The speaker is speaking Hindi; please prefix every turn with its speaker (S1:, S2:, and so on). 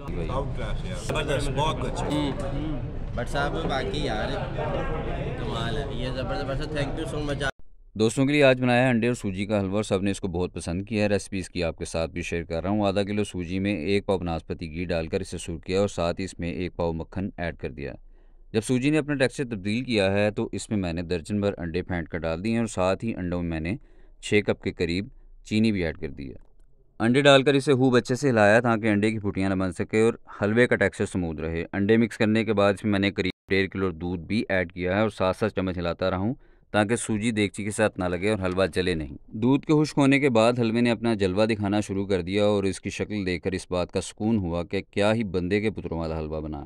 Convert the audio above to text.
S1: टॉप क्लास यार, जबरदस्त, बहुत अच्छा।
S2: बट साहब बाकी यार कमाल है, ये ज़बरदस्त, थैंक यू सो मच।
S3: दोस्तों के लिए आज बनाया है अंडे और सूजी का हलवा और सबने इसको बहुत पसंद किया है। रेसिपी इसकी आपके साथ भी शेयर कर रहा हूँ। आधा किलो सूजी में 1 पाव बनास्पति घी डालकर इसे सूख किया और साथ ही इसमें 1 पाव मक्खन ऐड कर दिया। जब सूजी ने अपना टेक्सचर तब्दील किया है तो इसमें मैंने दर्जन भर अंडे फेंट कर डाल दिए हैं और साथ ही अंडों में मैंने 6 कप के करीब चीनी भी ऐड कर दी है। अंडे डालकर इसे खूब अच्छे से हिलाया ताकि अंडे की फुटियाँ न बन सके और हलवे का टेक्सचर स्मूथ रहे। अंडे मिक्स करने के बाद इसमें मैंने करीब 1.5 किलो दूध भी ऐड किया है और साथ साथ चम्मच हिलाता रहा हूँ ताकि सूजी देगची के साथ ना लगे और हलवा जले नहीं। दूध के खुश्क होने के बाद हलवे ने अपना जलवा दिखाना शुरू कर दिया और इसकी शक्ल देखकर इस बात का सुकून हुआ कि क्या ही बंदे के पुत्रों वाला हलवा बना।